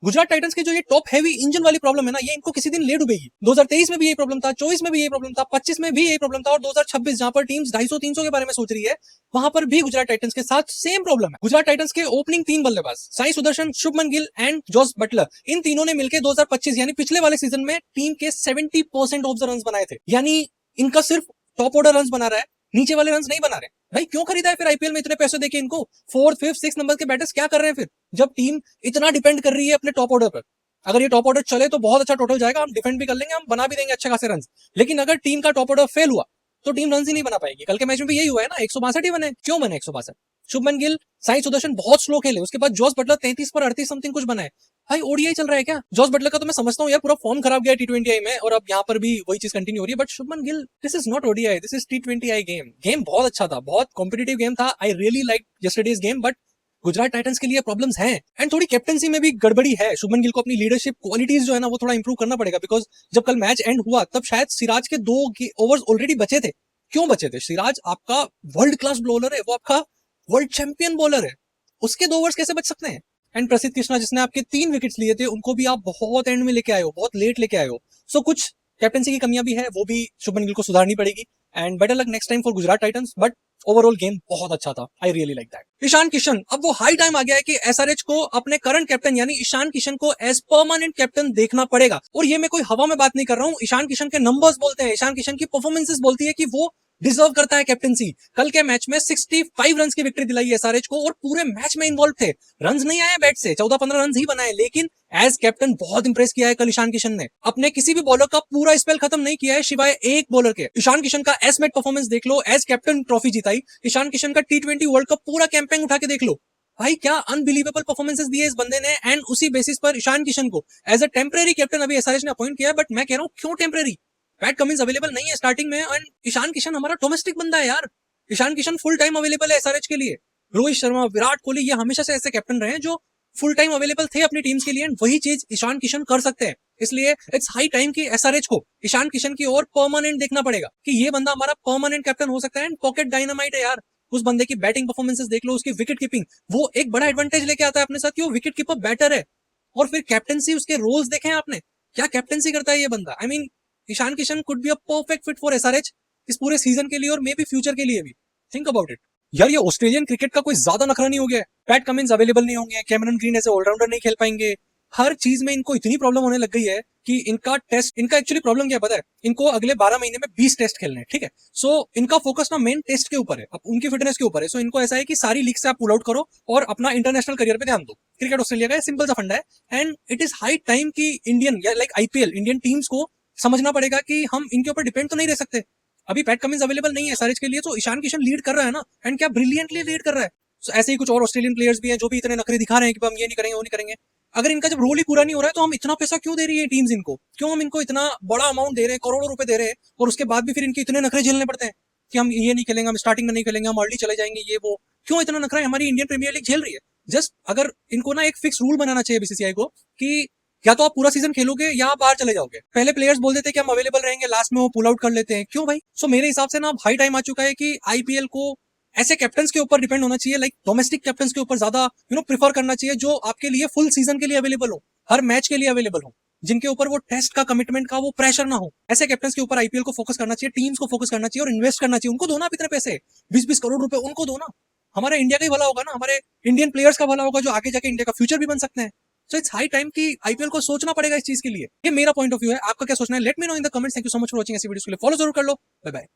Gujarat Titans के जो ये टॉप हैवी इंजन वाली प्रॉब्लम है ना, ये इनको किसी दिन ले डूबेगी। 2023 में भी यही प्रॉब्लम था, 24 में भी यही प्रॉब्लम था, 25 में भी यही प्रॉब्लम था, और 2026 जहां पर टीम्स 250-300 के बारे में सोच रही है, वहां पर भी गुजरात टाइटंस के साथ सेम प्रॉब्लम है। गुजरात टाइटंस के ओपनिंग 3 बल्लेबाज Sai Sudharsan, Shubman Gill and Jos Buttler, इन तीनों ने मिलकर 2025 यानी पिछले वाले सीजन में टीम के 70% ऑफ द रन बनाए थे। यानी इनका सिर्फ टॉप ऑर्डर रन बना रहा है, नीचे वाले रन नहीं बना रहे। भाई क्यों खरीदा है फिर आईपीएल में इतने पैसे देके इनको? 4th, 5th, 6th नंबर के बैटर्स क्या कर रहे हैं फिर, जब टीम इतना डिपेंड कर रही है अपने टॉप ऑर्डर पर? अगर ये टॉप ऑर्डर चले तो बहुत अच्छा टोटल जाएगा, हम डिफेंड भी कर लेंगे, हम बना भी देंगे अच्छे खासे रन। लेकिन अगर टीम का टॉप ऑर्डर फेल हुआ तो टीम रन ही नहीं बना पाएगी। कल के मैच में भी यही हुआ है ना, 162 ही बने। क्यों बने 162? शुभमन गिल, साई सुदर्शन बहुत स्लो खेले, उसके बाद जॉस बटलर 33 पर 38 समथिंग कुछ बनाए। भाई ओडीआई चल रहा है क्या? जॉस बटलर का तो मैं समझता हूँ यार, पूरा फॉर्म खराब गया टी20 में, और अब यहाँ पर भी वही चीज कंटिन्यू हो रही है। But Shubman Gill, this is not ODI, this is T20 game. Game बहुत अच्छा था, बहुत कॉम्पिटिटिव गेम था। I really like yesterday's game, but Gujarat Titans के लिए प्रॉब्लम्स हैं एंड थोड़ी कैप्टनसी में भी गड़बड़ी है। शुभमन गिल को अपनी लीडरशिप क्वालिटीज जो है ना, वो थोड़ा इंप्रूव करना पड़ेगा। बिकॉज जब कल मैच एंड हुआ तब शायद सिराज के 2 ओवर्स ऑलरेडी बचे थे। क्यों बचे थे? सिराज आपका वर्ल्ड क्लास बॉलर है, वो आपका वर्ल्ड चैंपियन बॉलर है, उसके 2 ओवर्स कैसे बच सकते हैं? एंड प्रसिद्ध कृष्णा जिसने आपके 3 विकेट्स लिए थे, उनको भी आप बहुत एंड में लेके आए हो, बहुत लेट लेके आए हो। सो कुछ कैप्टनसी की कमियां भी है, वो भी शुभमन गिल को सुधारनी पड़ेगी। And better luck next time for Gujarat Titans. But overall game बहुत अच्छा था, I really like that. Ishan Kishan, अब वो हाई टाइम आ गया है कि एसआरएच को अपने करंट कैप्टन यानी ईशान किशन को एज परमानेंट कैप्टन देखना पड़ेगा। और ये मैं कोई हवा में बात नहीं कर रहा हूँ, ईशान किशन के नंबर्स बोलते हैं, ईशान किशन की परफॉर्मेंसेस बोलती है कि वो डिजर्व करता है कैप्टनसी। कल के मैच में 65 रन की विक्ट्री दिलाई एसआरएच को, और पूरे मैच में इन्वॉल्व थे। रन नहीं आए बैट से, 14-15 रन ही बनाए, लेकिन एज कैप्टन बहुत इंप्रेस किया है कल ईशान किशन ने। अपने किसी भी बॉलर का पूरा स्पेल खत्म नहीं किया है सिवाय एक बॉलर के। ईशान किशन का एसमेट परफॉर्मेंस देख लो, एज कैप्टन ट्रॉफी जिताई। ईशान किशन का टी20 वर्ल्ड कप पूरा कैंपेन उठा के देख लो। भाई क्या अनबिलीवेबल परफॉर्मेंसेस दिए इस बंदे ने, एंड उसी बेसिस पर ईशान किशन को एज अ टेम्परेरी कैप्टन अभी एसआरएच ने अपॉइंट किया है। बट मैं कह रहा हूं क्यों टेम्परेरी? पैट कमिंस अवेलेबल नहीं है स्टार्टिंग में, एंड ईशान किशन हमारा डोमेस्टिक बंदा है यार। Ishan Kishan full time available है एसआरएच के लिए। रोहित शर्मा, विराट कोहली, ये हमेशा से ऐसे कैप्टन रहे हैं जो फुल टाइम अवेलेबल थे अपनी टीम्स के लिए, एंड वही चीज ईशान किशन कर सकते हैं। इसलिए इट्स हाई टाइम कि एसआरएच को ईशान किशन की ओर परमानेंट देखना पड़ेगा कि ये बंदा हमारा परमानेंट कैप्टन हो सकता है। एंड पॉकेट डायनामाइट है यार, उस बंदे की बैटिंग परफॉर्मेंसेस देख लो, उसकी विकेट कीपिंग, वो एक बड़ा एडवांटेज लेके आता है अपने साथ कि वो विकेट कीपर बैटर है। और फिर कैप्टनसी, उसके रोल्स देखे आपने, क्या कैप्टनसी करता है ये बंदा। I mean Ishan Kishan could be a perfect fit for SRH इस पूरे सीजन के लिए, और मे बी फ्यूचर के लिए भी। थिंक अबाउट इट यार। ये ऑस्ट्रेलियन क्रिकेट का कोई ज्यादा नखरा नहीं हो गया है? पैट कमिंस अवेलेबल नहीं होंगे, कैमरन ग्रीन ऐसे ऑलराउंडर नहीं खेल पाएंगे, हर चीज में इनको इतनी प्रॉब्लम होने लग गई है कि इनका एक्चुअली प्रॉब्लम क्या पता है? इनको अगले 12 महीने में 20 टेस्ट खेलने हैं, ठीक है? सो इनका फोकस ना मेन टेस्ट के ऊपर है, अब उनकी फिटनेस के ऊपर है। सो इनको ऐसा है कि सारी लीग से आप पुल आउट करो और अपना इंटरनेशनल करियर पे ध्यान दो। क्रिकेट ऑस्ट्रेलिया का सिंपल सा फंडा है, and it is high time कि इंडियन या लाइक आईपीएल इंडियन टीम्स को समझना पड़ेगा कि हम इनके ऊपर डिपेंड तो नहीं रह सकते। अभी पैट कमिंस अवेलेबल नहीं है एसआरएच के लिए, तो ईशान किशन लीड कर रहा है ना, एंड क्या ब्रिलियंटली लीड कर रहा है। So, ऐसे ही कुछ और ऑस्ट्रेलियन प्लेयर्स भी हैं जो भी इतने नखरे दिखा रहे हैं कि हम ये नहीं करेंगे, वो नहीं करेंगे। अगर इनका जब रोल ही पूरा नहीं हो रहा है तो हम इतना पैसा क्यों दे रही है टीम्स इनको? क्यों हम इनको इतना बड़ा अमाउंट दे रहे हैं, करोड़ों रुपए दे रहे हैं, और उसके बाद भी फिर इनके इतने नखरे झेलने पड़ते हैं कि हम ये नहीं खेलेंगे, हम स्टार्टिंग में नहीं खेलेंगे, हम अर्ली चले जाएंगे, ये वो। क्यों इतना नखरा हमारी इंडियन प्रीमियर लीग झेल रही है? जस्ट अगर इनको ना एक फिक्स रूल बनाना चाहिए बीसीसीआई को कि या तो आप पूरा सीजन खेलोगे या आप बाहर चले जाओगे। पहले प्लेयर्स बोल देते कि हम अवेलेबल रहेंगे, लास्ट में वो पुल आउट कर लेते हैं। क्यों भाई? सो मेरे हिसाब से ना हाई टाइम आ चुका है कि आईपीएल को ऐसे कैप्टन्स के ऊपर डिपेंड होना चाहिए, लाइक डोमेस्टिक कैप्टन्स के ऊपर ज्यादा प्रीफर करना चाहिए, जो आपके लिए फुल सीजन के लिए अवेलेबल हो, हर मैच के लिए अवेलेबल हो, जिनके ऊपर वो टेस्ट का कमिटमेंट का वो प्रेशर ना हो। ऐसे कैप्टन्स के ऊपर आईपीएल को फोकस करना चाहिए, टीम्स को फोकस करना चाहिए और इन्वेस्ट करना चाहिए। उनको दो ना आप इतने पैसे, 20-20 करोड़ रुपए उनको दो ना। हमारे इंडिया का ही भला होगा ना, हमारे इंडियन प्लेयर्स का भला होगा जो आगे जाके इंडिया का फ्यूचर भी बन सकते हैं। सो इट्स हाई टाइम कि आईपीएल को सोचना पड़ेगा इस चीज के लिए। ये मेरा पॉइंट ऑफ व्यू है, आपका क्या सोचना है? Let me know in the comments. Thank you so much for watching. ऐसी वीडियोस के लिए फॉलो जरूर कर लो। Bye bye.